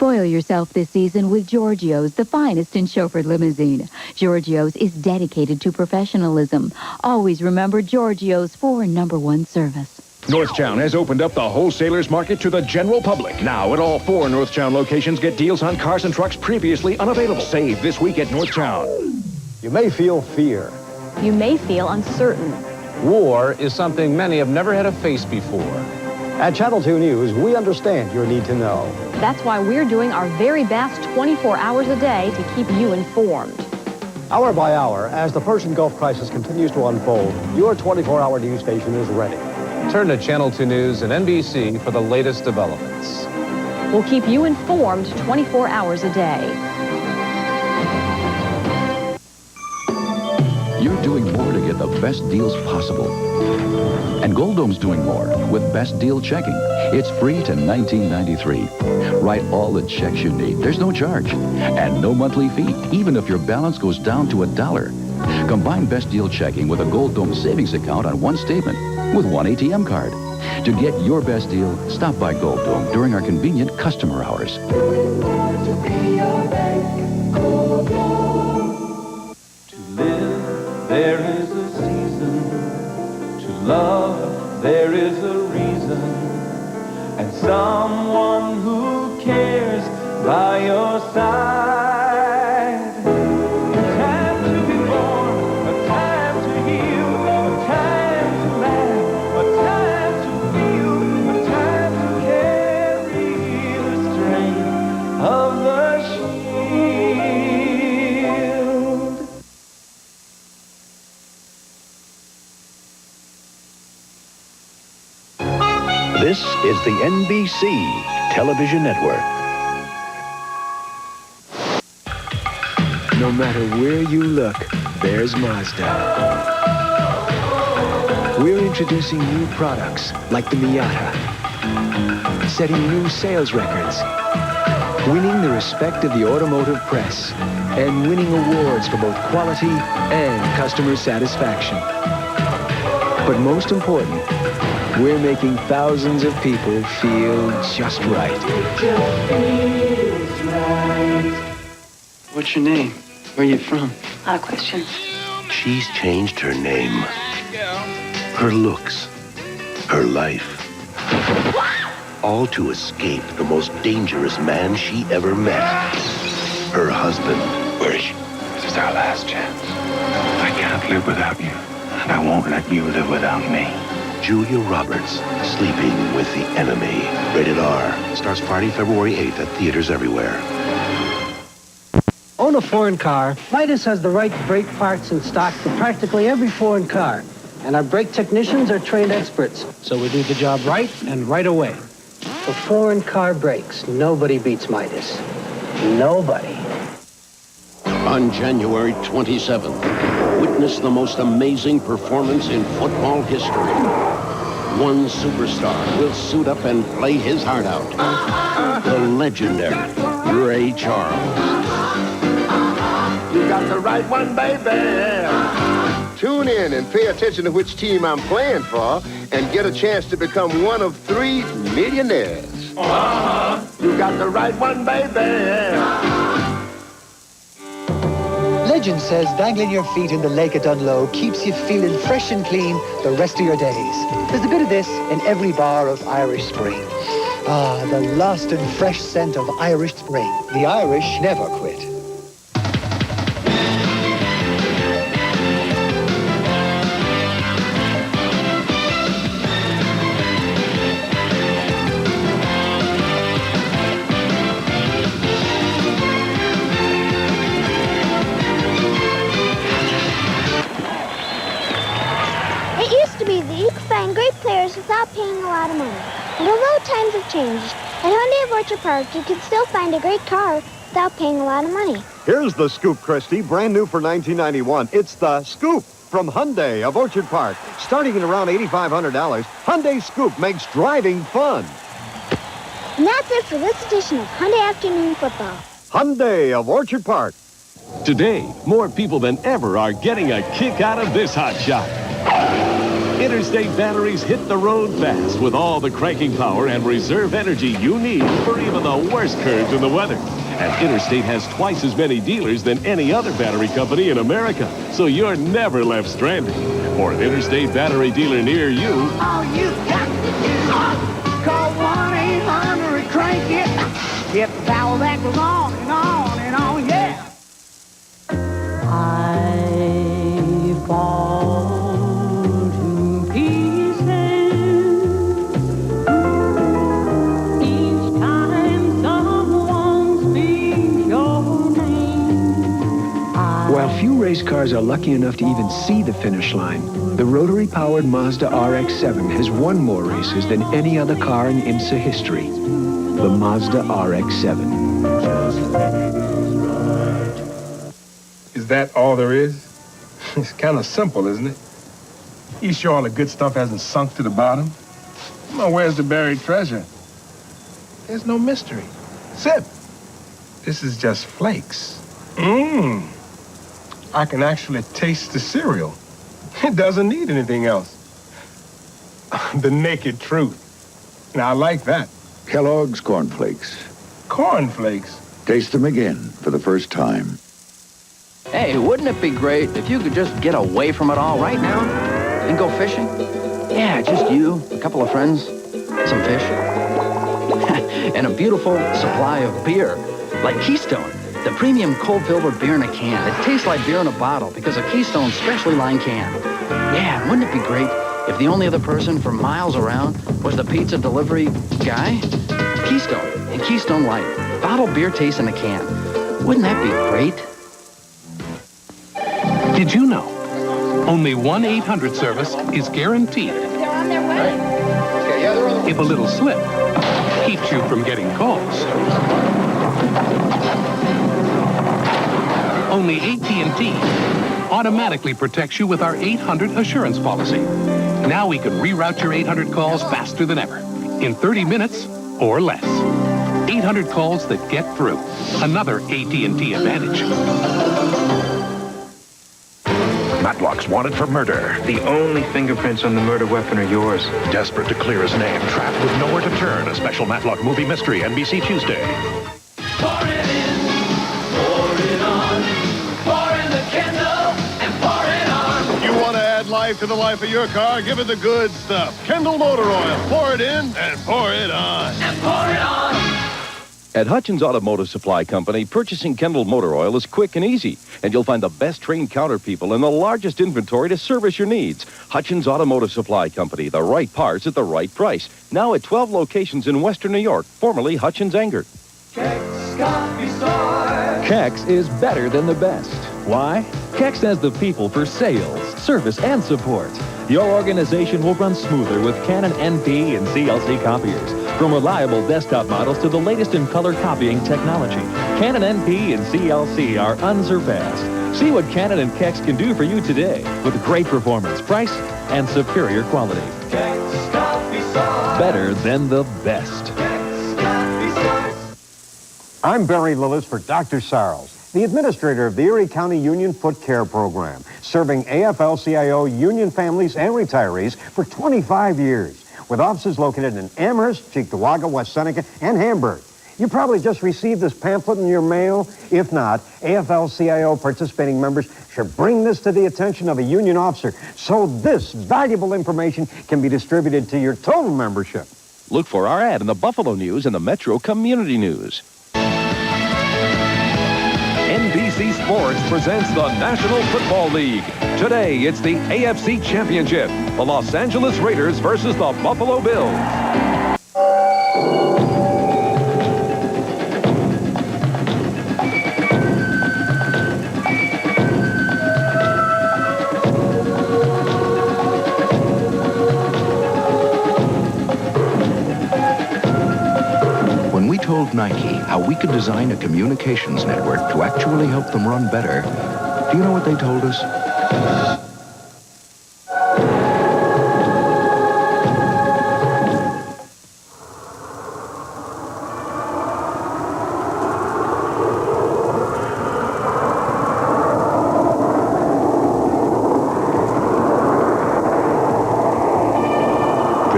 Spoil yourself this season with Giorgio's, the finest in chauffeured limousine. Giorgio's is dedicated to professionalism. Always remember Giorgio's for #1 service. Northtown has opened up the wholesalers market to the general public. Now, at all 4 Northtown locations, get deals on cars and trucks previously unavailable. Save this week at Northtown. You may feel fear. You may feel uncertain. War is something many have never had to face before. At Channel 2 News, we understand your need to know. That's why we're doing our very best 24 hours a day to keep you informed. Hour by hour, as the Persian Gulf crisis continues to unfold, your 24-hour news station is ready. Turn to Channel 2 News and NBC for the latest developments. We'll keep you informed 24 hours a day. You're doing more to get the best deals possible. And Gold Dome's doing more with Best Deal Checking. It's free to $19.93. Write all the checks you need. There's no charge and no monthly fee, even if your balance goes down to $1. Combine Best Deal Checking with a Gold Dome savings account on one statement with one ATM card. To get your best deal, stop by Gold Dome during our convenient customer hours. To live, there is a season. To love, there is a reason. And someone who cares by your side. A time to be born, a time to heal, a time to laugh, a time to feel, a time to carry the strength of the shield. This is the NBC television network. No matter where you look, there's Mazda. We're introducing new products like the Miata, setting new sales records, winning the respect of the automotive press, and winning awards for both quality and customer satisfaction. But most important, we're making thousands of people feel just right. It just feels right. What's your name? Where are you from? A lot of questions. She's changed her name, her looks, her life. All to escape the most dangerous man she ever met. Her husband. Where is she? This is our last chance. I can't live without you, and I won't let you live without me. Julia Roberts, Sleeping with the Enemy. Rated R. Starts Friday, February 8th at theaters everywhere. Own a foreign car, Midas has the right brake parts in stock for practically every foreign car. And our brake technicians are trained experts, so we do the job right and right away. For foreign car brakes, nobody beats Midas. Nobody. On January 27th, witness the most amazing performance in football history. One superstar will suit up and play his heart out. The legendary Ray Charles. You got the right one, baby. Tune in and pay attention to which team I'm playing for and get a chance to become one of 3 millionaires. You got the right one, baby. Legend says dangling your feet in the lake at Dunlow keeps you feeling fresh and clean the rest of your days. There's a bit of this in every bar of Irish Spring. Ah, the lost and fresh scent of Irish Spring. The Irish never quit. Without paying a lot of money. And although times have changed, at Hyundai of Orchard Park, you can still find a great car without paying a lot of money. Here's the Scoop, Christy, brand new for $19.91. It's the Scoop from Hyundai of Orchard Park. Starting at around $8,500, Hyundai Scoop makes driving fun. And that's it for this edition of Hyundai Afternoon Football. Hyundai of Orchard Park. Today, more people than ever are getting a kick out of this hot shot. It Interstate batteries hit the road fast with all the cranking power and reserve energy you need for even the worst curves in the weather. And Interstate has twice as many dealers than any other battery company in America, so you're never left stranded. For an Interstate battery dealer near you, all you got to do, call 1-800-CRANK-IT. Get the power that goes on and on and on, yeah. I fall to pieces each time someone speaks your name. While few race cars are lucky enough to even see the finish line, the rotary-powered Mazda RX-7 has won more races than any other car in IMSA history. The Mazda RX-7. Is that all there is? It's kind of simple, isn't it? You sure all the good stuff hasn't sunk to the bottom? Well, where's the buried treasure? There's no mystery. Sip. This is just flakes. Mmm. I can actually taste the cereal. It doesn't need anything else. The naked truth. Now, I like that. Kellogg's Corn Flakes. Corn Flakes? Taste them again for the first time. Hey, wouldn't it be great if you could just get away from it all right now and go fishing? Yeah, just you, a couple of friends, some fish, and a beautiful supply of beer, like Keystone, the premium cold-filtered beer in a can. It tastes like beer in a bottle because of Keystone's specially lined can. Yeah, wouldn't it be great if the only other person for miles around was the pizza delivery guy? Keystone and Keystone Light. Bottled beer taste in a can. Wouldn't that be great? Did you know? Only 1-800 service is guaranteed. They're on their way. If a little slip keeps you from getting calls. Only AT&T automatically protects you with our 800 assurance policy. Now we can reroute your 800 calls faster than ever, in 30 minutes or less. 800 calls that get through. Another AT&T advantage. Matlock's wanted for murder. The only fingerprints on the murder weapon are yours. Desperate to clear his name, trapped with nowhere to turn. A special Matlock movie mystery, NBC Tuesday. Pour it in, pour it on, pour in the Kendall and pour it on. You want to add life to the life of your car? Give it the good stuff. Kendall Motor Oil. Pour it in and pour it on. And pour it on. At Hutchins Automotive Supply Company, purchasing Kendall Motor Oil is quick and easy, and you'll find the best trained counter people and the largest inventory to service your needs. Hutchins Automotive Supply Company, the right parts at the right price. Now at 12 locations in Western New York, formerly Hutchins Anger. Kex Coffee Store. Kex is better than the best. Why? Kex has the people for sales, service, and support. Your organization will run smoother with Canon NP and CLC copiers. From reliable desktop models to the latest in color copying technology, Canon NP and CLC are unsurpassed. See what Canon and Kex can do for you today with great performance, price, and superior quality. Kex Coffee Store. Better than the best. Kex Coffee Store. I'm Barry Lillis for Dr. Sarles, the administrator of the Erie County Union Foot Care Program, serving AFL-CIO union families and retirees for 25 years, with offices located in Amherst, Cheektowaga, West Seneca, and Hamburg. You probably just received this pamphlet in your mail. If not, AFL-CIO participating members should bring this to the attention of a union officer so this valuable information can be distributed to your total membership. Look for our ad in the Buffalo News and the Metro Community News. NBC Sports presents the National Football League. Today, it's the AFC Championship. The Los Angeles Raiders versus the Buffalo Bills. When we told Nike how we could design a communications network to actually help them run better, do you know what they told us?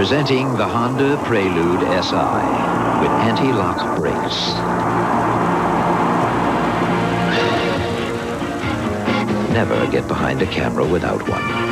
Presenting the Honda Prelude SI with anti-lock brakes. Never get behind a camera without one.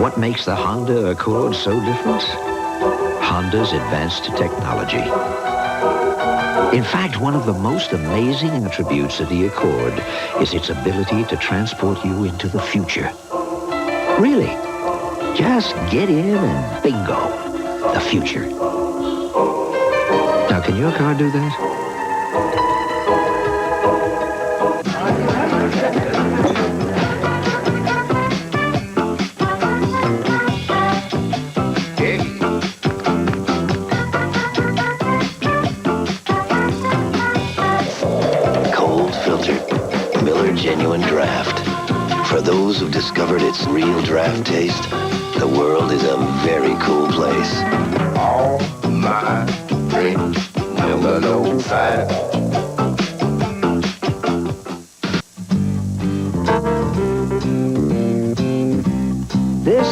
What makes the Honda Accord so different? Honda's advanced technology. In fact, one of the most amazing attributes of the Accord is its ability to transport you into the future. Really, just get in and bingo, the future. Now, can your car do that? Genuine draft. For those who've discovered its real draft taste, the world is a very cool place. All my drinks, Miller No. 5. This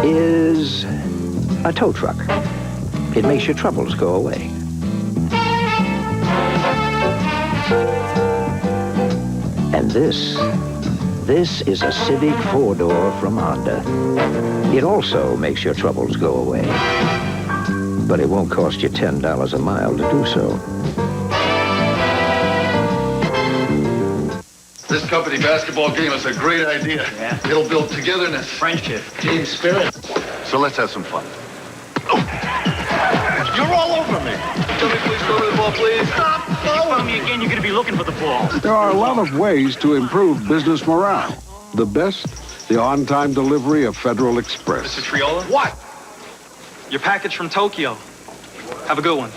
is a tow truck. It makes your troubles go away. And this is a Civic 4-door from Honda. It also makes your troubles go away. But it won't cost you $10 a mile to do so. This company basketball game is a great idea. Yeah. It'll build togetherness, friendship, team spirit. So let's have some fun. Oh. You're all over me. Tell me, please, throw me the ball, please. Stop. If you follow me again, you're going to be looking for the ball. There are a lot of ways to improve business morale. The best, the on-time delivery of Federal Express. Mr. Triola? What? Your package from Tokyo. Have a good one.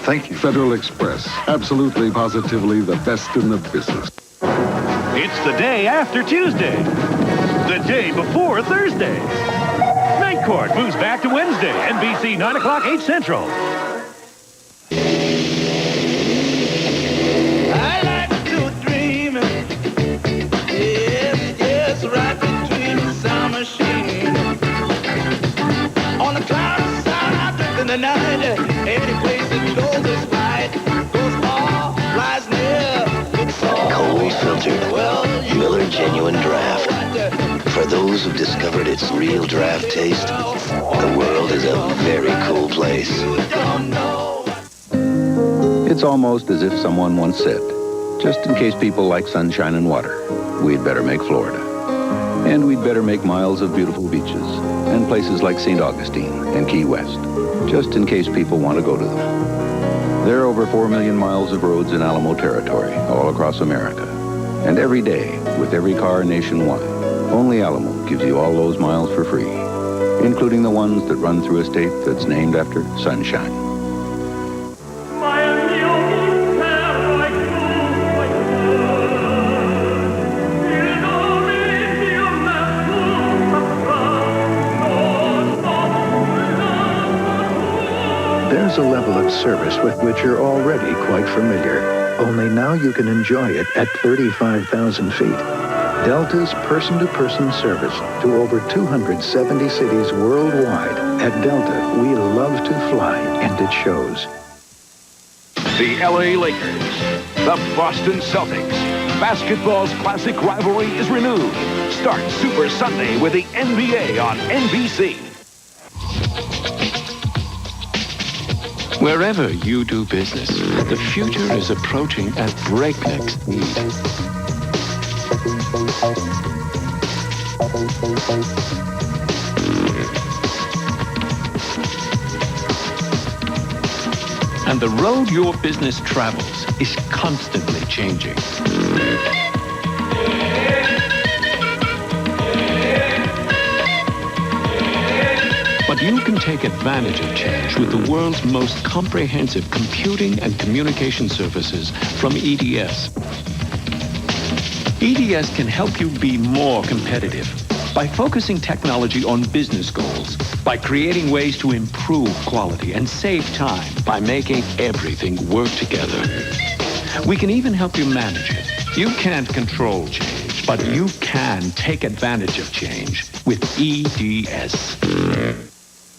Thank you. Federal Express. Absolutely, positively the best in the business. It's the day after Tuesday. The day before Thursday. Night Court moves back to Wednesday. NBC, 9 o'clock, 8 Central. The night, any place that goes is right, goes far, flies near, gets Cold filtered, Miller Genuine Draft. For those who've discovered its real draft taste, the world is a very cool place. It's almost as if someone once said, just in case people like sunshine and water, we'd better make Florida. And we'd better make miles of beautiful beaches and places like St. Augustine and Key West, just in case people want to go to them. There are over 4 million miles of roads in Alamo territory all across America. And every day, with every car nationwide, only Alamo gives you all those miles for free, including the ones that run through a state that's named after sunshine. There's a level of service with which you're already quite familiar. Only now you can enjoy it at 35,000 feet. Delta's person-to-person service to over 270 cities worldwide. At Delta, we love to fly, and it shows. The LA Lakers, the Boston Celtics. Basketball's classic rivalry is renewed. Start Super Sunday with the NBA on NBC. Wherever you do business, the future is approaching at breakneck speed. And the road your business travels is constantly changing. But you can take advantage of change with the world's most comprehensive computing and communication services from EDS. EDS can help you be more competitive by focusing technology on business goals, by creating ways to improve quality and save time, by making everything work together. We can even help you manage it. You can't control change, but you can take advantage of change with EDS.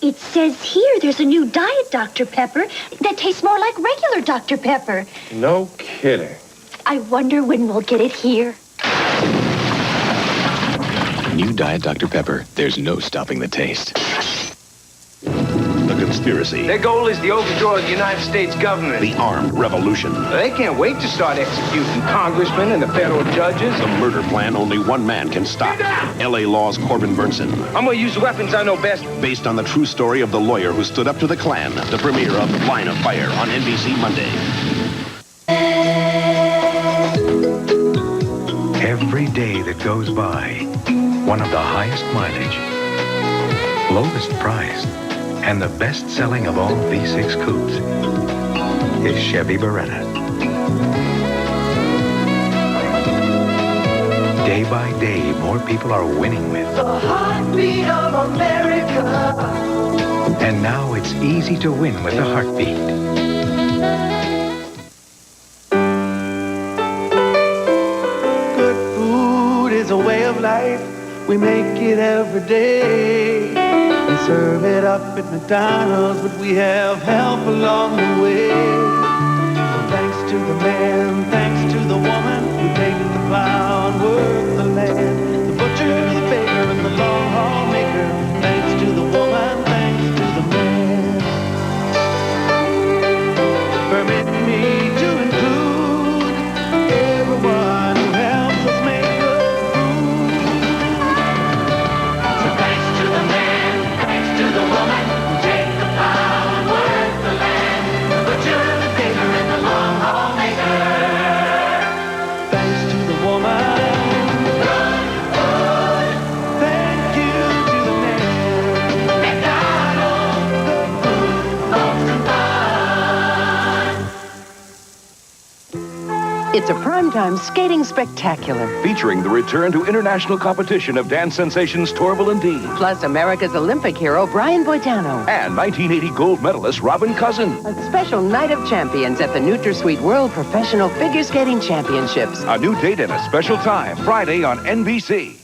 It says here there's a new diet Dr. Pepper that tastes more like regular Dr. Pepper. No kidding. I wonder when we'll get it here. New Diet Dr. Pepper. There's no stopping the taste. The conspiracy. Their goal is the overthrow of the United States government. The armed revolution. They can't wait to start executing congressmen and the federal judges. The murder plan only one man can stop. L.A. Law's Corbin Burnson. I'm gonna use the weapons I know best. Based on the true story of the lawyer who stood up to the Klan. The premiere of Line of Fire on NBC Monday. Every day that goes by, one of the highest mileage, lowest priced, and the best-selling of all V6 coupes is Chevy Beretta. Day by day, more people are winning with. The heartbeat of America. And now it's easy to win with the heartbeat. Good food is a way of life. We make it every day. And serve it up at McDonald's, but we have help along the way. And thanks to the man, thanks to the woman who make the pound worth the land. The butcher, the baker, and the long haul maker. Thanks to the woman, thanks to the man. Permit me to include everyone who helps us make good food. So thanks to the man, thanks to the woman who take the pound worth the land. The butcher, the baker, and the long haul maker. Thanks to the woman. Good food. Thank you to the man. McDonald's, good food, loaves and fun. It's a primetime skating spectacular. Featuring the return to international competition of dance sensations Torval and Dean. Plus America's Olympic hero, Brian Boitano. And 1980 gold medalist Robin Cousin. A special night of champions at the NutraSweet World Professional Figure Skating Championships. A new date and a special time, Friday on NBC.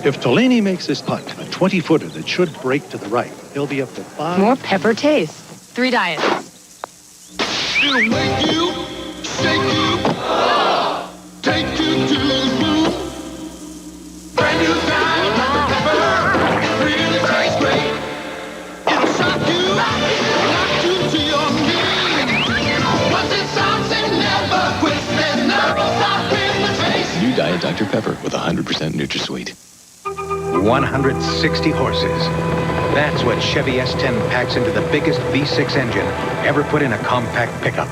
If Tolini makes this putt, a 20-footer that should break to the right, he'll be up to 5. More pepper taste. 3 diets. It'll make you, shake you, take you to the moon. Brand new diet, Dr. Pepper, really tastes great. It'll shock you, knock you to your knees. Once it starts, it never quits. There's no stopping the taste. New Diet Dr. Pepper with 100% NutraSweet. 160 horses. That's what Chevy S10 packs into the biggest V6 engine ever put in a compact pickup.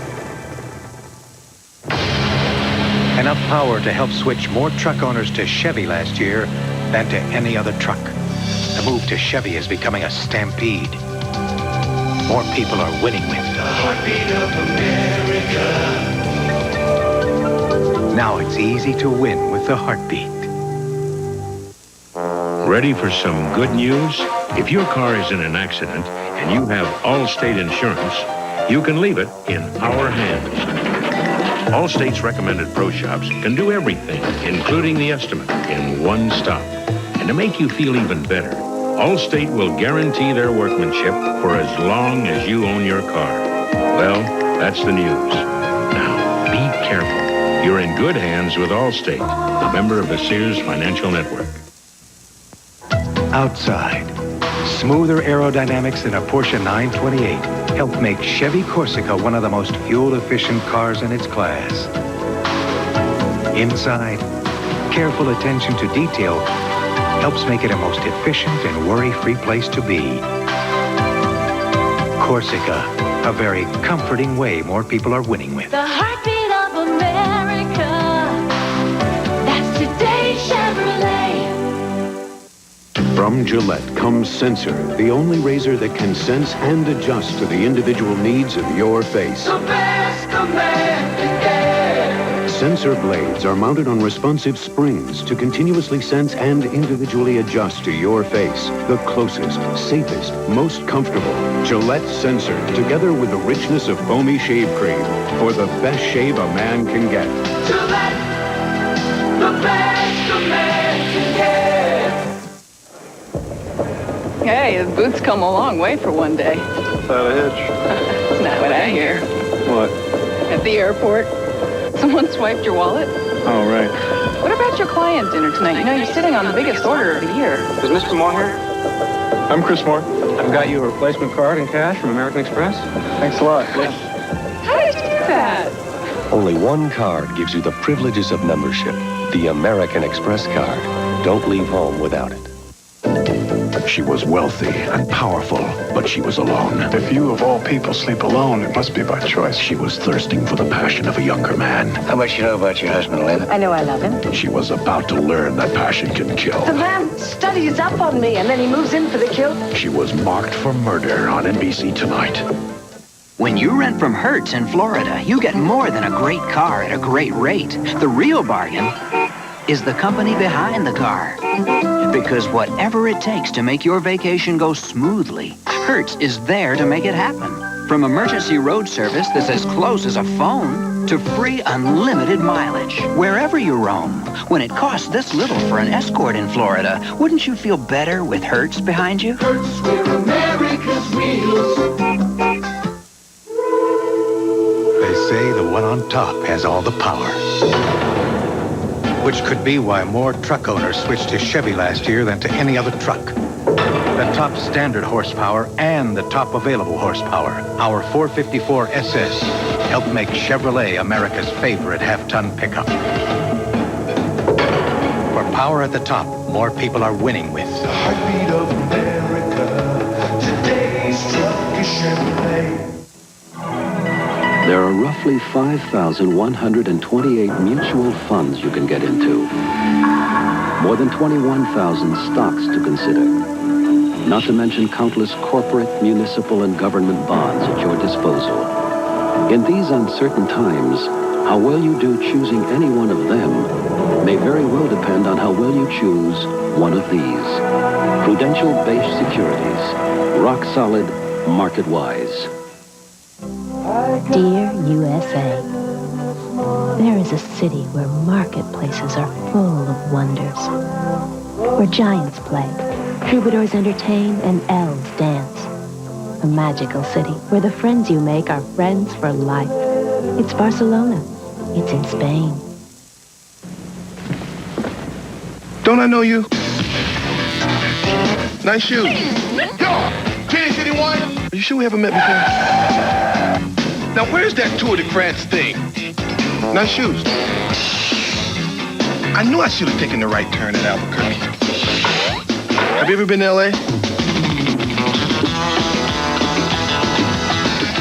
Enough power to help switch more truck owners to Chevy last year than to any other truck. The move to Chevy is becoming a stampede. More people are winning with the heartbeat of America. Now it's easy to win with the heartbeat. Ready for some good news? If your car is in an accident and you have Allstate insurance, you can leave it in our hands. Allstate's recommended pro shops can do everything, including the estimate, in one stop. And to make you feel even better, Allstate will guarantee their workmanship for as long as you own your car. Well, that's the news. Now, be careful. You're in good hands with Allstate, a member of the Sears Financial Network. Outside, smoother aerodynamics than a Porsche 928 help make Chevy Corsica one of the most fuel-efficient cars in its class. Inside, careful attention to detail helps make it a most efficient and worry-free place to be. Corsica, A very comforting way more people are winning with. The heartbeat of America. That's today's Chevrolet. From Gillette comes Sensor, the only razor that can sense and adjust to the individual needs of your face. The best a man can get. Sensor blades are mounted on responsive springs to continuously sense and individually adjust to your face. The closest, safest, most comfortable. Gillette Sensor, together with the richness of foamy shave cream, for the best shave a man can get. Gillette, the best a man can get. Hey, the boots come a long way for one day. Without a hitch. That's not what I hear. What? At the airport, someone swiped your wallet. Oh, right. What about your client dinner tonight? You know, you're sitting on the biggest order of the year. Is Mr. Moore here? I'm Chris Moore. I've got you a replacement card in cash from American Express. Thanks a lot. How did you do that? Only one card gives you the privileges of membership. The American Express card. Don't leave home without it. She was wealthy and powerful, but she was alone. If you, of all people, sleep alone, it must be by choice. She was thirsting for the passion of a younger man. How much you know about your husband, Lynn? I know I love him. She was about to learn that passion can kill. The man studies up on me, and then he moves in for the kill. She was marked for murder on NBC Tonight. When you rent from Hertz in Florida, you get more than a great car at a great rate. The real bargain is the company behind the car. Because whatever it takes to make your vacation go smoothly, Hertz is there to make it happen. From emergency road service that's as close as a phone to free unlimited mileage. Wherever you roam, when it costs this little for an Escort in Florida, wouldn't you feel better with Hertz behind you? Hertz, we're America's wheels. They say the one on top has all the power. Which could be why more truck owners switched to Chevy last year than to any other truck. The top standard horsepower and the top available horsepower, our 454 SS, helped make Chevrolet America's favorite half-ton pickup. For power at the top, more people are winning with. The heartbeat of America. Today's truck is Chevrolet. There are roughly 5,128 mutual funds you can get into. More than 21,000 stocks to consider. Not to mention countless corporate, municipal, and government bonds at your disposal. In these uncertain times, how well you do choosing any one of them may very well depend on how well you choose one of these. Prudential-based securities. Rock solid, market-wise. Dear USA, there is a city where marketplaces are full of wonders, where giants play, troubadours entertain, and elves dance. A magical city where the friends you make are friends for life. It's Barcelona. It's in Spain. Don't I know you? Nice shoes. Yo, Penny City One. Are you sure we haven't met before? Now, where's that Tour de France thing? Nice shoes. I knew I should have taken the right turn at Albuquerque. Have you ever been to L.A.?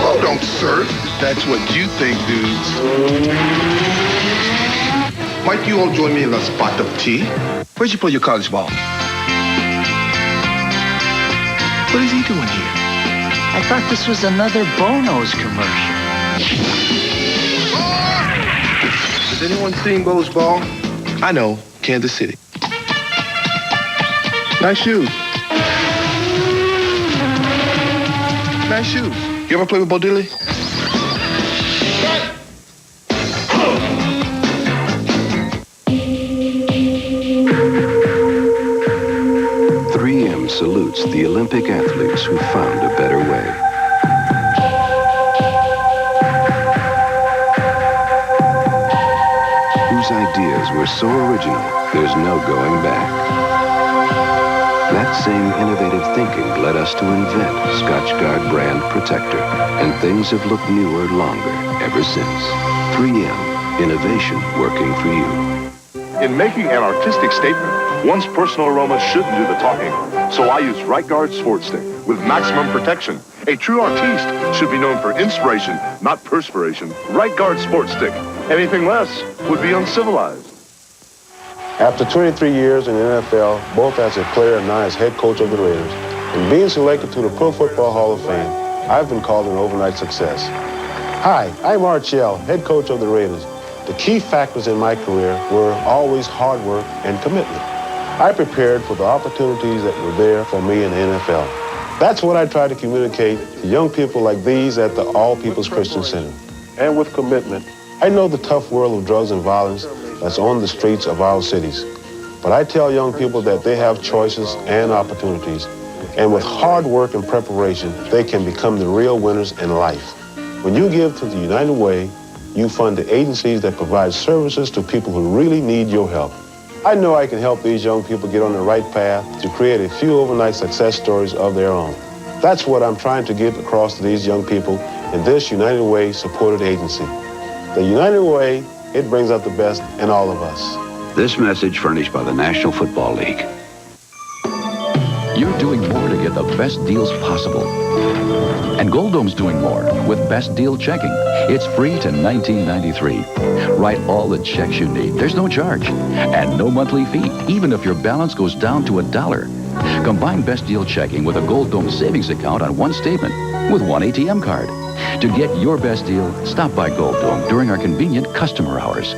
Oh, don't surf. That's what you think, dudes. Might you all join me in a spot of tea? Where'd you play your college ball? What is he doing here? I thought this was another Bono's commercial. Has anyone seen Bo's ball? I know, Kansas City. Nice shoes. Nice shoes. You ever play with Bo Diddley? 3M salutes the Olympic athletes who found a better way. Whose ideas were so original, there's no going back. That same innovative thinking led us to invent Scotchgard brand protector, and things have looked newer longer ever since. 3M, innovation working for you. In making an artistic statement, one's personal aroma shouldn't do the talking. So I use Right Guard Sport Stick with maximum protection A true artiste should be known for inspiration, not perspiration. Right guard sports stick. Anything less would be uncivilized. After 23 years in the NFL, both as a player and now as head coach of the Raiders, and being selected to the Pro Football Hall of Fame, I've been called an overnight success. Hi, I'm Art Shell, head coach of the Raiders. The key factors in my career were always hard work and commitment. I prepared for the opportunities that were there for me in the NFL. That's what I try to communicate to young people like these at the All People's Christian Center. And with commitment, I know the tough world of drugs and violence that's on the streets of our cities. But I tell young people that they have choices and opportunities. And with hard work and preparation, they can become the real winners in life. When you give to the United Way, you fund the agencies that provide services to people who really need your help. I know I can help these young people get on the right path to create a few overnight success stories of their own. That's what I'm trying to get across to these young people in this United Way supported agency. The United Way, it brings out the best in all of us. This message furnished by the National Football League. You're doing more to get the best deals possible. And Gold Dome's doing more with Best Deal Checking. It's free to $19.93. Write all the checks you need. There's no charge. And no monthly fee, even if your balance goes down to $1. Combine Best Deal Checking with a Gold Dome savings account on one statement with one ATM card. To get your best deal, stop by Gold Dome during our convenient customer hours.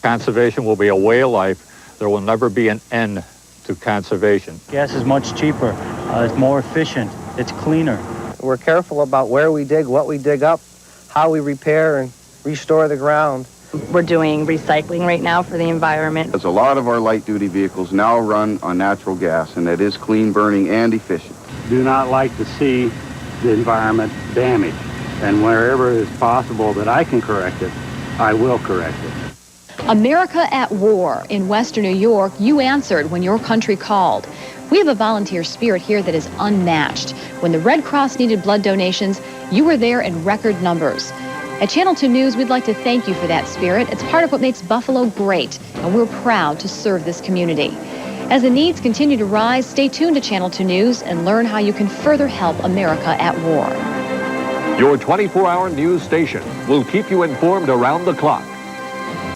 Conservation will be a way of life. There will never be an end to conservation. Gas is much cheaper. It's more efficient. It's cleaner. We're careful about where we dig, what we dig up, how we repair and restore the ground. We're doing recycling right now for the environment. As a lot of our light-duty vehicles now run on natural gas, and that is clean burning and efficient. Do not like to see the environment damaged, and wherever it is possible that I can correct it, I will correct it. America at War in Western New York, you answered when your country called. We have a volunteer spirit here that is unmatched. When the Red Cross needed blood donations, you were there in record numbers. At Channel 2 News, we'd like to thank you for that spirit. It's part of what makes Buffalo great, and we're proud to serve this community. As the needs continue to rise, stay tuned to Channel 2 News and learn how you can further help America at war. Your 24-hour news station will keep you informed around the clock.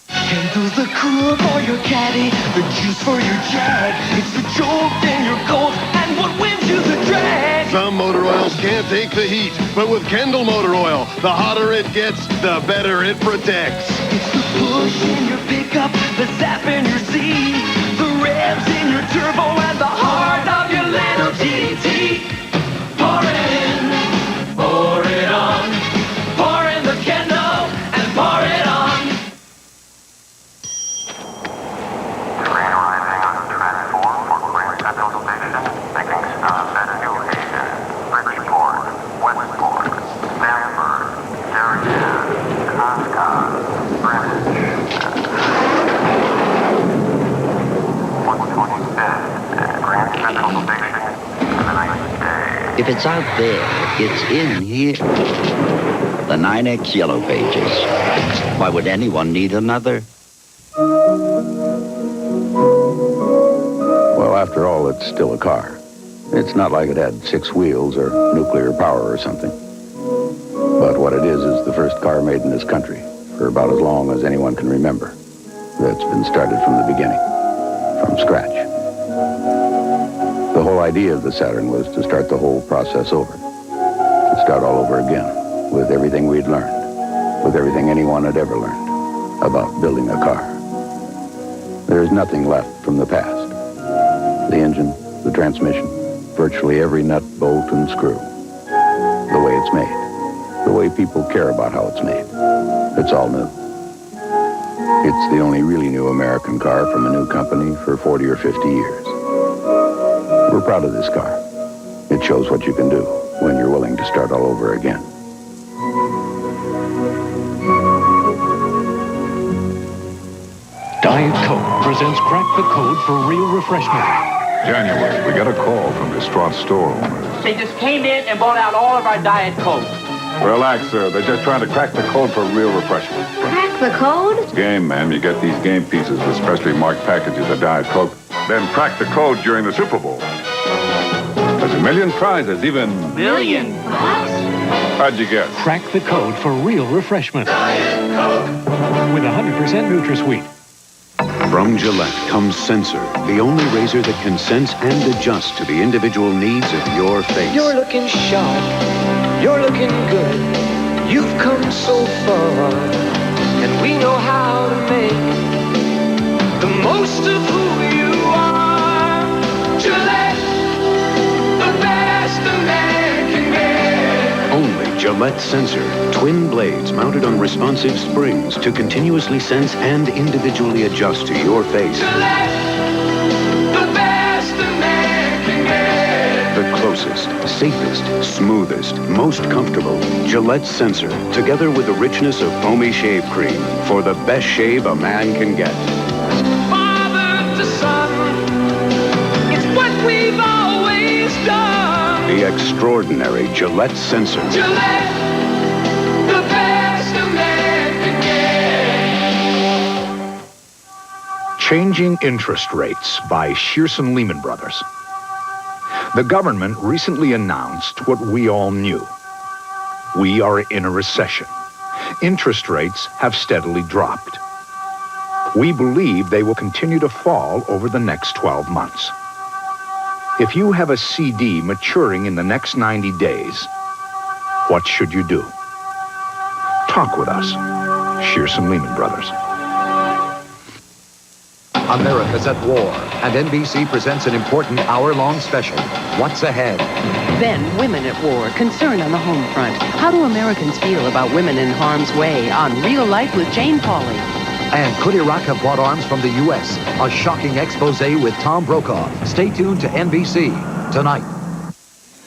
Handles the cool for your caddy, the juice for your jag. It's the jolt in your Colt, and what wins you the drag. Some motor oils can't take the heat, but with Kendall Motor Oil, the hotter it gets, the better it protects. It's the push in your pickup, the zap in your seat, the revs in your turbo, and the heart of your little GT. Pour it in, pour it on, pour in the Kendall, and pour it on. If it's out there, it's in here. The 9X Yellow Pages. Why would anyone need another? Well, after all, it's still a car. It's not like it had 6 wheels or nuclear power or something. But what it is the first car made in this country for about as long as anyone can remember. That's been started from the beginning, from scratch. The whole idea of the Saturn was to start the whole process over, to start all over again, with everything we'd learned, with everything anyone had ever learned about building a car. There's nothing left from the past. The engine, the transmission, virtually every nut, bolt, and screw. The way it's made, the way people care about how it's made. It's all new. It's the only really new American car from a new company for 40 or 50 years. We're proud of this car. It shows what you can do when you're willing to start all over again. Diet Coke presents Crack the Code for Real Refreshment. January, we got a call from distraught store owners. They just came in and bought out all of our Diet Coke. Relax, sir. They're just trying to crack the code for real refreshment. Crack the code? Game, ma'am. You get these game pieces with specially marked packages of Diet Coke. Then crack the code during the Super Bowl. There's a million prizes, even... $1,000,000? How'd you guess? Crack the code for real refreshment. Diet Coke. With 100% NutraSweet. From Gillette comes Sensor, the only razor that can sense and adjust to the individual needs of your face. You're looking sharp. You're looking good. You've come so far. And we know how to make the most of who you are. Gillette, the best a man can get. Only Gillette Sensor. Twin blades mounted on responsive springs to continuously sense and individually adjust to your face. Gillette, the best a man can get. The closest, safest, smoothest, most comfortable Gillette Sensor, together with the richness of foamy shave cream for the best shave a man can get. Father to son, it's what we've always done. The extraordinary Gillette Sensor. Gillette, the best a man can get. Changing Interest Rates by Shearson Lehman Brothers. The government recently announced what we all knew. We are in a recession. Interest rates have steadily dropped. We believe they will continue to fall over the next 12 months. If you have a CD maturing in the next 90 days, what should you do? Talk with us. Shearson Lehman Brothers. America's at war, and NBC presents an important hour-long special, What's Ahead? Then, women at war, concern on the home front. How do Americans feel about women in harm's way on Real Life with Jane Pauley? And could Iraq have bought arms from the U.S.? A shocking expose with Tom Brokaw. Stay tuned to NBC tonight.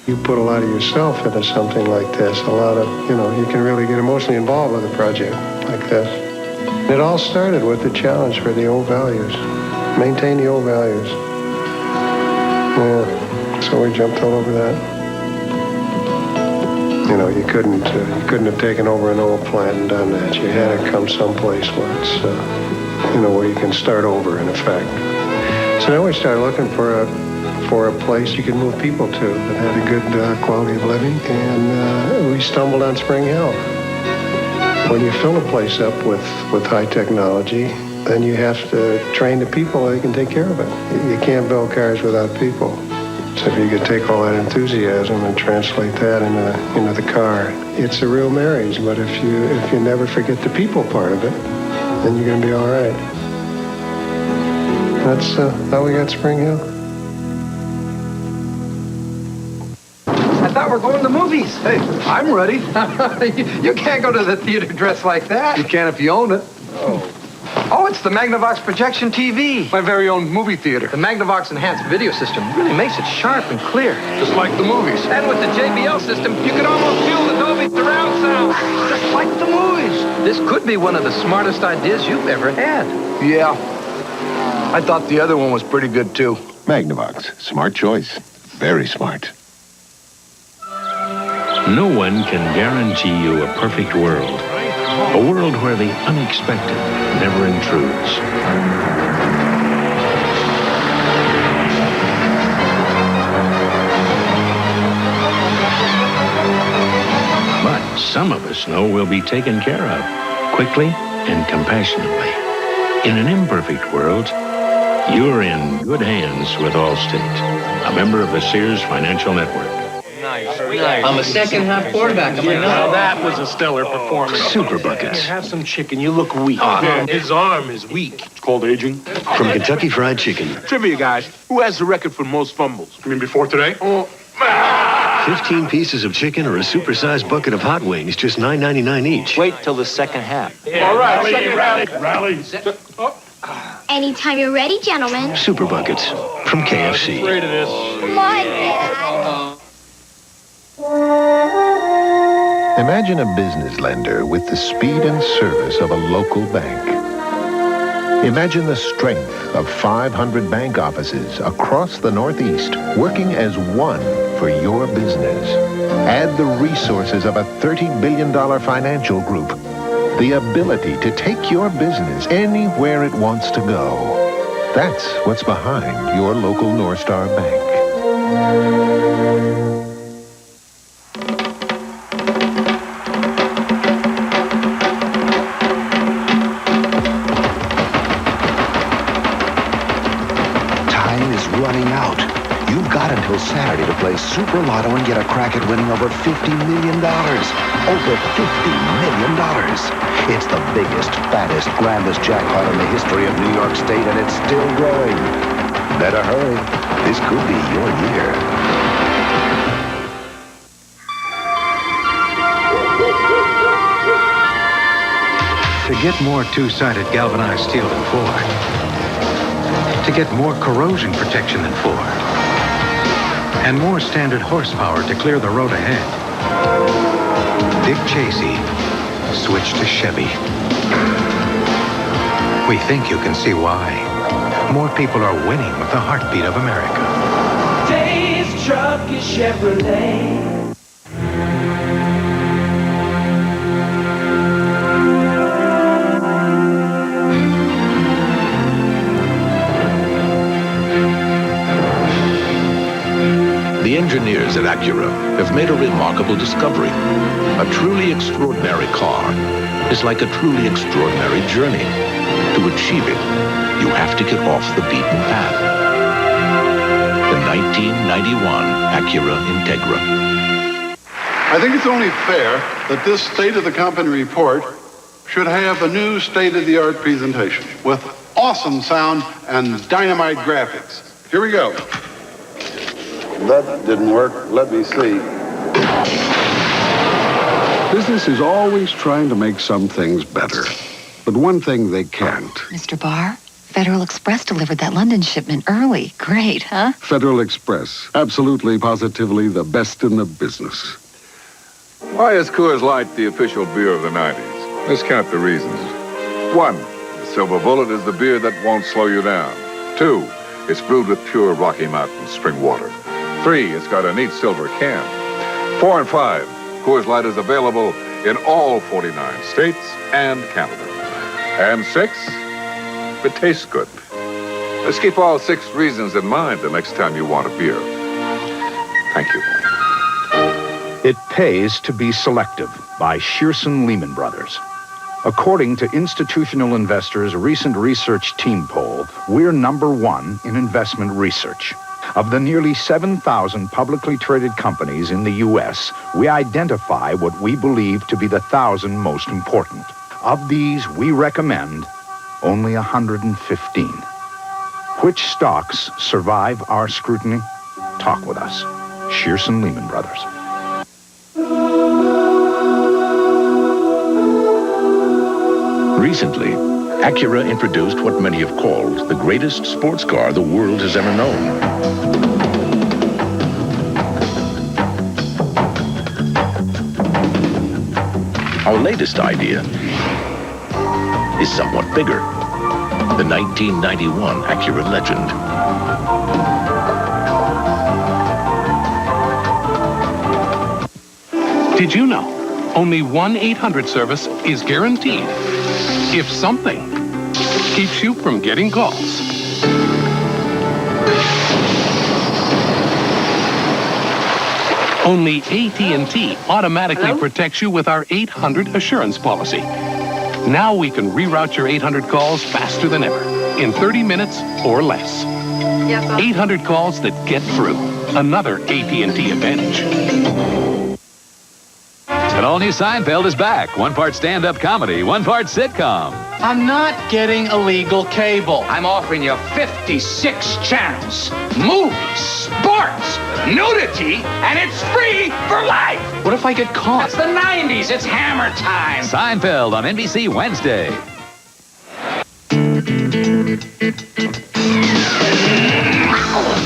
You put a lot of yourself into something like this, a lot of, you can really get emotionally involved with a project like this. It all started with the challenge for the old values. Maintain the old values. Yeah, so we jumped all over that. You couldn't have taken over an old plant and done that. You had to come someplace where it's, where you can start over in effect. So then we started looking for a place you could move people to that had a good quality of living, and we stumbled on Spring Hill. When you fill a place up with high technology, then you have to train the people that can take care of it. You can't build cars without people. So if you could take all that enthusiasm and translate that into the car, it's a real marriage. But if you never forget the people part of it, then you're going to be all right. That's how we got Spring Hill. I thought we're going to the movies. Hey, I'm ready. You can't go to the theater dressed like that. You can if you own it. Oh, it's the Magnavox Projection TV. My very own movie theater. The Magnavox Enhanced Video System really makes it sharp and clear. Just like the movies. And with the JBL system, you can almost feel the Dolby surround sound. Just like the movies. This could be one of the smartest ideas you've ever had. Yeah. I thought the other one was pretty good, too. Magnavox. Smart choice. Very smart. No one can guarantee you a perfect world. A world where the unexpected never intrudes. But some of us know we'll be taken care of, quickly and compassionately. In an imperfect world, you're in good hands with Allstate, a member of the Sears Financial Network. I'm a second-half quarterback. Now that was a stellar performance. Super Buckets. Have some chicken. You look weak. His arm is weak. It's called aging. From Kentucky Fried Chicken. Trivia, guys. Who has the record for most fumbles? You mean before today? 15 pieces of chicken or a supersized bucket of hot wings, just $9.99 each. Wait till the second half. All right, rally. Anytime you're ready, gentlemen. Super Buckets from KFC. Afraid of this. Come on, Dad. Imagine a business lender with the speed and service of a local bank. Imagine the strength of 500 bank offices across the Northeast working as one for your business. Add the resources of a $30 billion financial group, the ability to take your business anywhere it wants to go. That's what's behind your local North Star Bank. Time is running out. You've got until Saturday to play Super Lotto and get a crack at winning over $50 million. Over $50 million. It's the biggest, fattest, grandest jackpot in the history of New York State, and it's still growing. Better hurry. This could be your year. To get more two-sided galvanized steel than Ford. To get more corrosion protection than Ford. And more standard horsepower to clear the road ahead. Dick Chasey switched to Chevy. We think you can see why. More people are winning with the heartbeat of America. Dave's truck is Chevrolet. The engineers at Acura have made a remarkable discovery. A truly extraordinary car is like a truly extraordinary journey. To achieve it, you have to get off the beaten path. The 1991 Acura Integra. I think it's only fair that this State of the Company report should have a new state-of-the-art presentation with awesome sound and dynamite graphics. Here we go. That didn't work. Let me see. Business is always trying to make some things better. But one thing they can't. Mr. Barr, Federal Express delivered that London shipment early. Great, huh? Federal Express. Absolutely, positively the best in the business. Why is Coors Light the official beer of the 90s? Let's count the reasons. 1, Silver Bullet is the beer that won't slow you down. 2, it's brewed with pure Rocky Mountain spring water. 3, it's got a neat silver can. 4 and 5, Coors Light is available in all 49 states and Canada. And 6, it tastes good. Let's keep all 6 reasons in mind the next time you want a beer. Thank you. It Pays to Be Selective by Shearson Lehman Brothers. According to Institutional Investors' recent research team poll, we're #1 in investment research. Of the nearly 7,000 publicly traded companies in the U.S., we identify what we believe to be the 1,000 most important. Of these, we recommend only 115. Which stocks survive our scrutiny? Talk with us. Shearson Lehman Brothers. Recently, Acura introduced what many have called the greatest sports car the world has ever known. Our latest idea is somewhat bigger. The 1991 Acura Legend. Did you know only 1-800 service is guaranteed if something keeps you from getting calls? Only AT&T automatically protects you with our 800 assurance policy. Now we can reroute your 800 calls faster than ever, in 30 minutes or less. 800 calls that get through. Another AT&T advantage. An all-new Seinfeld is back. One part stand-up comedy, one part sitcom. I'm not getting illegal cable. I'm offering you 56 channels, movies, sports, nudity, and it's free for life. What if I get caught? That's the 90s. It's hammer time. Seinfeld on NBC Wednesday.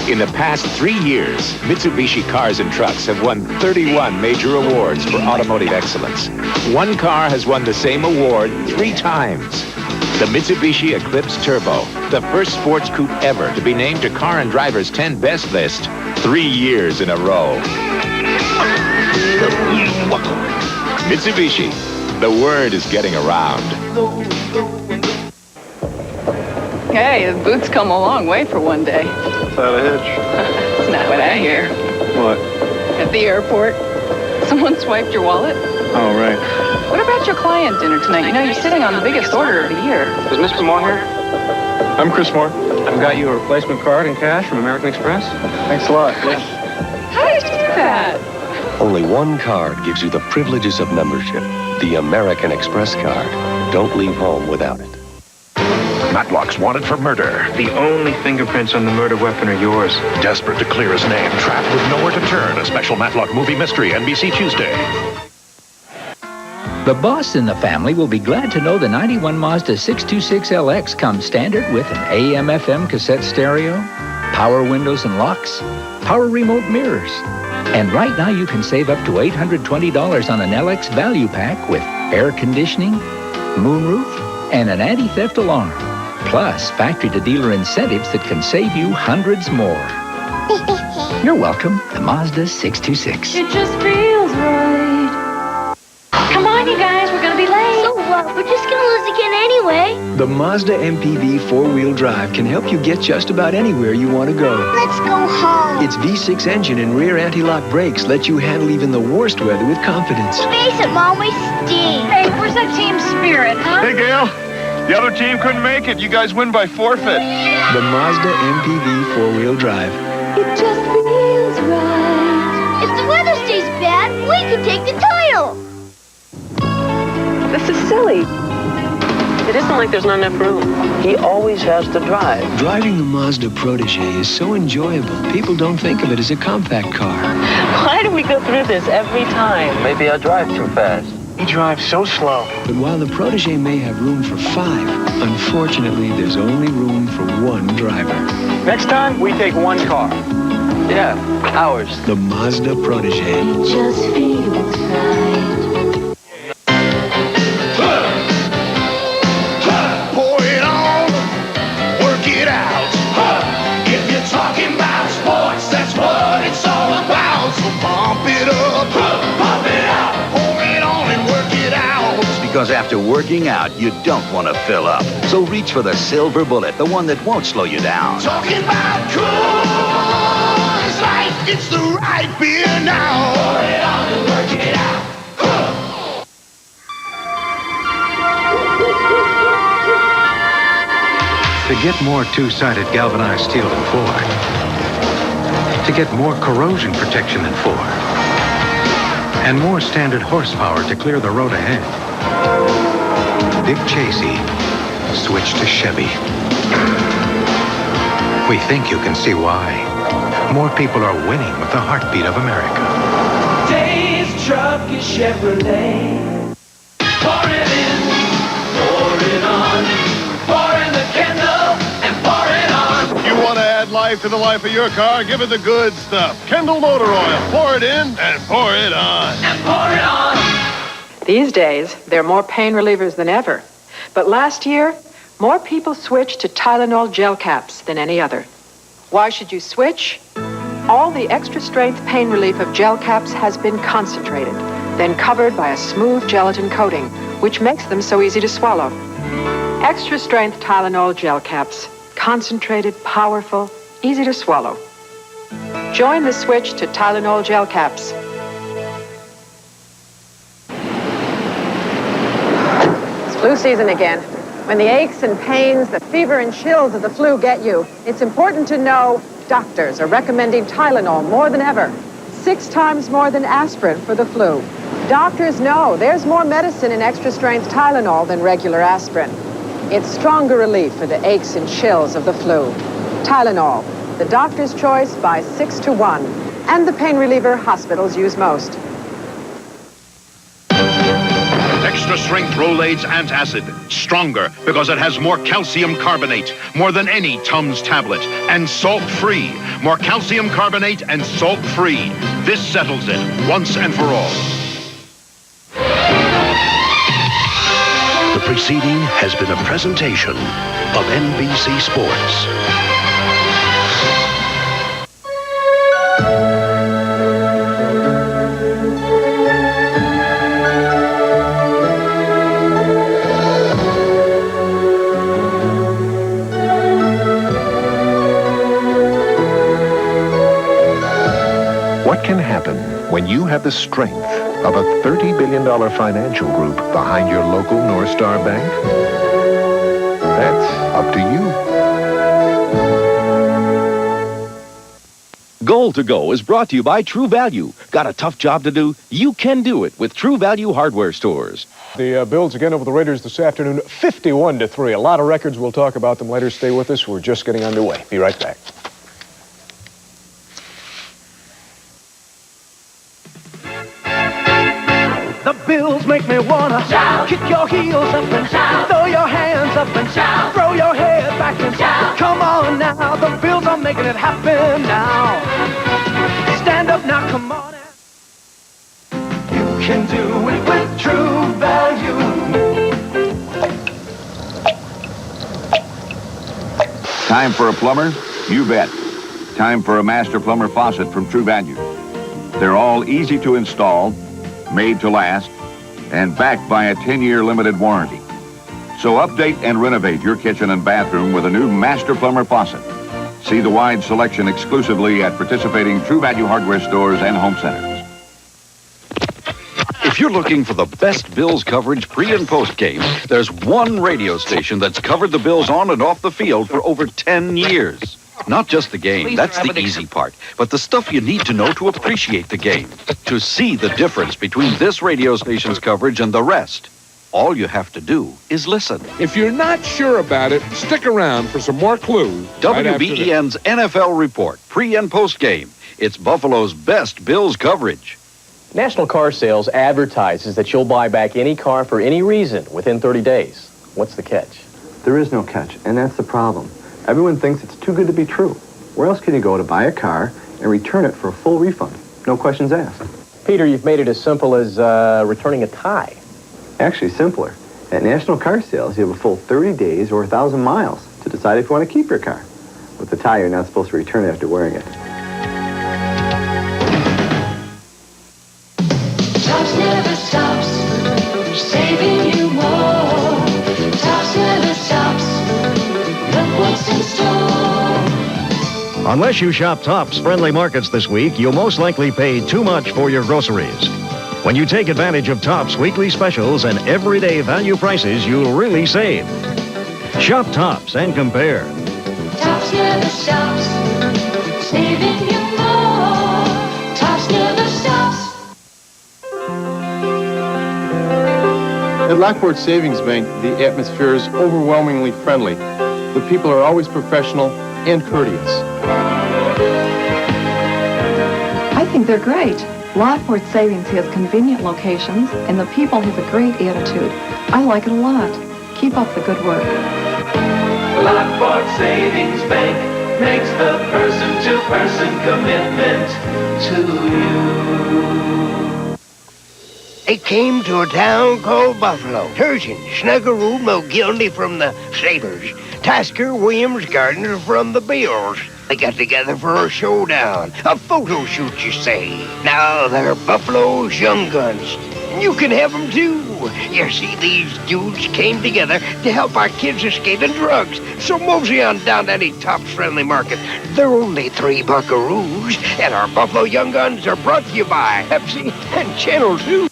In the past 3 years, Mitsubishi Cars and Trucks have won 31 major awards for automotive excellence. One car has won the same award 3 times. The Mitsubishi Eclipse Turbo, the first sports coupe ever to be named to Car and Driver's 10 Best list 3 years in a row. Mitsubishi, the word is getting around. Hey, the boots come a long way for one day. Without a hitch. That's not what I hear. What? At the airport, someone swiped your wallet. Oh, right. What about your client dinner tonight? You know, you're sitting on the biggest order of the year. Is Mr. Moore here? I'm Chris Moore. I've got you a replacement card in cash from American Express. Thanks a lot. How did you do that? Only one card gives you the privileges of membership. The American Express card. Don't leave home without it. Matlock's wanted for murder. The only fingerprints on the murder weapon are yours. Desperate to clear his name, trapped with nowhere to turn. A special Matlock movie mystery, NBC Tuesday. The boss and the family will be glad to know the 91 Mazda 626LX comes standard with an AM/FM cassette stereo, power windows and locks, power remote mirrors. And right now you can save up to $820 on an LX value pack with air conditioning, moonroof, and an anti-theft alarm. Plus, factory-to-dealer incentives that can save you hundreds more. You're welcome, the Mazda 626. It just feels right. Come on, you guys, we're gonna be late. So what? We're just gonna lose again anyway. The Mazda MPV four-wheel drive can help you get just about anywhere you want to go. Let's go home. Its V6 engine and rear anti-lock brakes let you handle even the worst weather with confidence. Face it, Mom, we stink. Hey, where's that team spirit, huh? Hey, Gail. The other team couldn't make it. You guys win by forfeit. The Mazda MPV four-wheel drive. It just feels right. If the weather stays bad, we could take the title. This is silly. It isn't like there's not enough room. He always has to drive. Driving the Mazda Protégé is so enjoyable, people don't think of it as a compact car. Why do we go through this every time? Maybe I drive too fast. He drives so slow. But while the Protégé may have room for 5, unfortunately, there's only room for 1 driver. Next time, we take 1 car. Yeah, ours. The Mazda Protégé. It just feels right. Pour it on, work it out. If you're talking about sports, that's what it's all about. So pump it up, pump it out. Pour it on and work it out. Because after working out, you don't want to fill up. So reach for the silver bullet, the one that won't slow you down. Talking about Coors Light, it's the right beer now. Pour it on and work it out. To get more two-sided galvanized steel than Ford. To get more corrosion protection than Ford. And more standard horsepower to clear the road ahead. Dick Chasey switched to Chevy. We think you can see why. More people are winning with the heartbeat of America. Today's truck is Chevrolet. Pour it in, pour it on. Pour in the Kendall and pour it on. You want to add life to the life of your car? Give it the good stuff. Kendall Motor Oil. Pour it in and pour it on. And pour it on. These days, there are more pain relievers than ever. But last year, more people switched to Tylenol gel caps than any other. Why should you switch? All the extra strength pain relief of gel caps has been concentrated, then covered by a smooth gelatin coating, which makes them so easy to swallow. Extra strength Tylenol gel caps. Concentrated, powerful, easy to swallow. Join the switch to Tylenol gel caps. It's flu season again. When the aches and pains, the fever and chills of the flu get you, it's important to know doctors are recommending Tylenol more than ever. 6 times more than aspirin for the flu. Doctors know there's more medicine in extra-strength Tylenol than regular aspirin. It's stronger relief for the aches and chills of the flu. Tylenol, the doctor's choice by 6 to 1, and the pain reliever hospitals use most. Extra strength Rolaids antacid. Stronger because it has more calcium carbonate, more than any Tums tablet, and salt-free. More calcium carbonate and salt-free. This settles it once and for all. The preceding has been a presentation of NBC Sports. what can happen when you have the strength of a $30 billion financial group behind your local North Star Bank? That's up to you. Goal to Go is brought to you by True Value. Got a tough job to do? You can do it with True Value hardware stores. The Bills again over the Raiders this afternoon, 51-3. A lot of records. We'll talk about them later. Stay with us. We're just getting underway. Be right back. The Bills make me wanna shout. Kick your heels up and shout. Throw your hands up and shout. Throw your head back and shout. Come on now, the Bills are making it happen now. Stand up now, come on. You can do it with True Value. Time for a plumber? You bet. Time for a Master Plumber faucet from True Value. They're all easy to install, made to last, and backed by a 10-year limited warranty. So update and renovate your kitchen and bathroom with a new Master Plumber faucet. See the wide selection exclusively at participating True Value hardware stores and home centers. If you're looking for the best Bills coverage pre- and post-game, there's one radio station that's covered the Bills on and off the field for over 10 years. Not just the game, that's the easy part, but the stuff you need to know to appreciate the game. To see the difference between this radio station's coverage and the rest, all you have to do is listen. If you're not sure about it, stick around for some more clues. WBEN's NFL Report, pre- and post-game. It's Buffalo's best Bills coverage. National Car Sales advertises that you'll buy back any car for any reason within 30 days. What's the catch? There is no catch, and that's the problem. Everyone thinks it's too good to be true. Where else can you go to buy a car and return it for a full refund? No questions asked. Peter, you've made it as simple as returning a tie. Actually, simpler. At National Car Sales, you have a full 30 days or 1,000 miles to decide if you want to keep your car. With the tie, you're not supposed to return it after wearing it. Tops never stops, saving you more. Tops never stops, look what's in store. Unless you shop Tops Friendly Markets this week, you'll most likely pay too much for your groceries. When you take advantage of Tops weekly specials and everyday value prices, you'll really save. Shop Tops and compare. Tops never stops, saving you more. Tops never stops. At Lockport Savings Bank, the atmosphere is overwhelmingly friendly. The people are always professional and courteous. I think they're great. Lockport Savings has convenient locations, and the people have a great attitude. I like it a lot. Keep up the good work. Lockport Savings Bank makes the person-to-person commitment to you. It came to a town called Buffalo. Turgeon, Snuggeroo, McGildy from the Sabres. Tasker, Williams, Gardner from the Bills. They got together for a showdown. A photo shoot, you say. Now they're Buffalo's young guns. You can have them too. You see, these dudes came together to help our kids escape the drugs. So mosey on down to any Tops Friendly Market. They're only $3 buckaroos. And our Buffalo young guns are brought to you by Pepsi and Channel 2.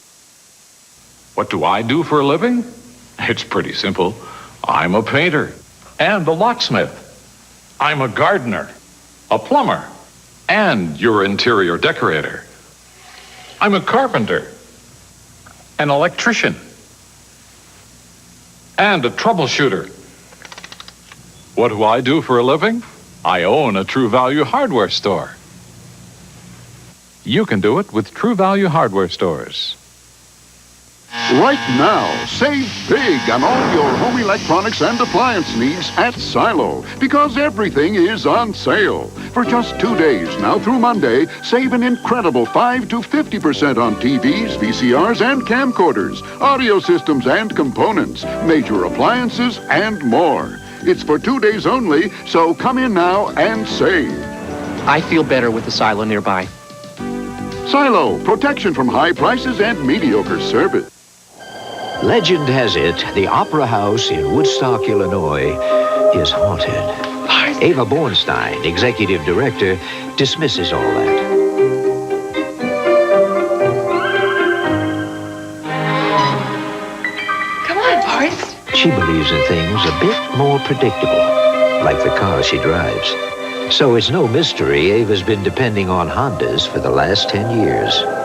What do I do for a living? It's pretty simple. I'm a painter and a locksmith. I'm a gardener, a plumber, and your interior decorator. I'm a carpenter, an electrician, and a troubleshooter. What do I do for a living? I own a True Value hardware store. You can do it with True Value hardware stores. Right now, save big on all your home electronics and appliance needs at Silo, because everything is on sale. For just 2 days, now through Monday, save an incredible 5 to 50% on TVs, VCRs, and camcorders, audio systems and components, major appliances, and more. It's for 2 days only, so come in now and save. I feel better with the Silo nearby. Silo, protection from high prices and mediocre service. Legend has it, the Opera House in Woodstock, Illinois, is haunted. Ava Bornstein, executive director, dismisses all that. She believes in things a bit more predictable, like the car she drives. So it's no mystery Ava's been depending on Hondas for the last 10 years.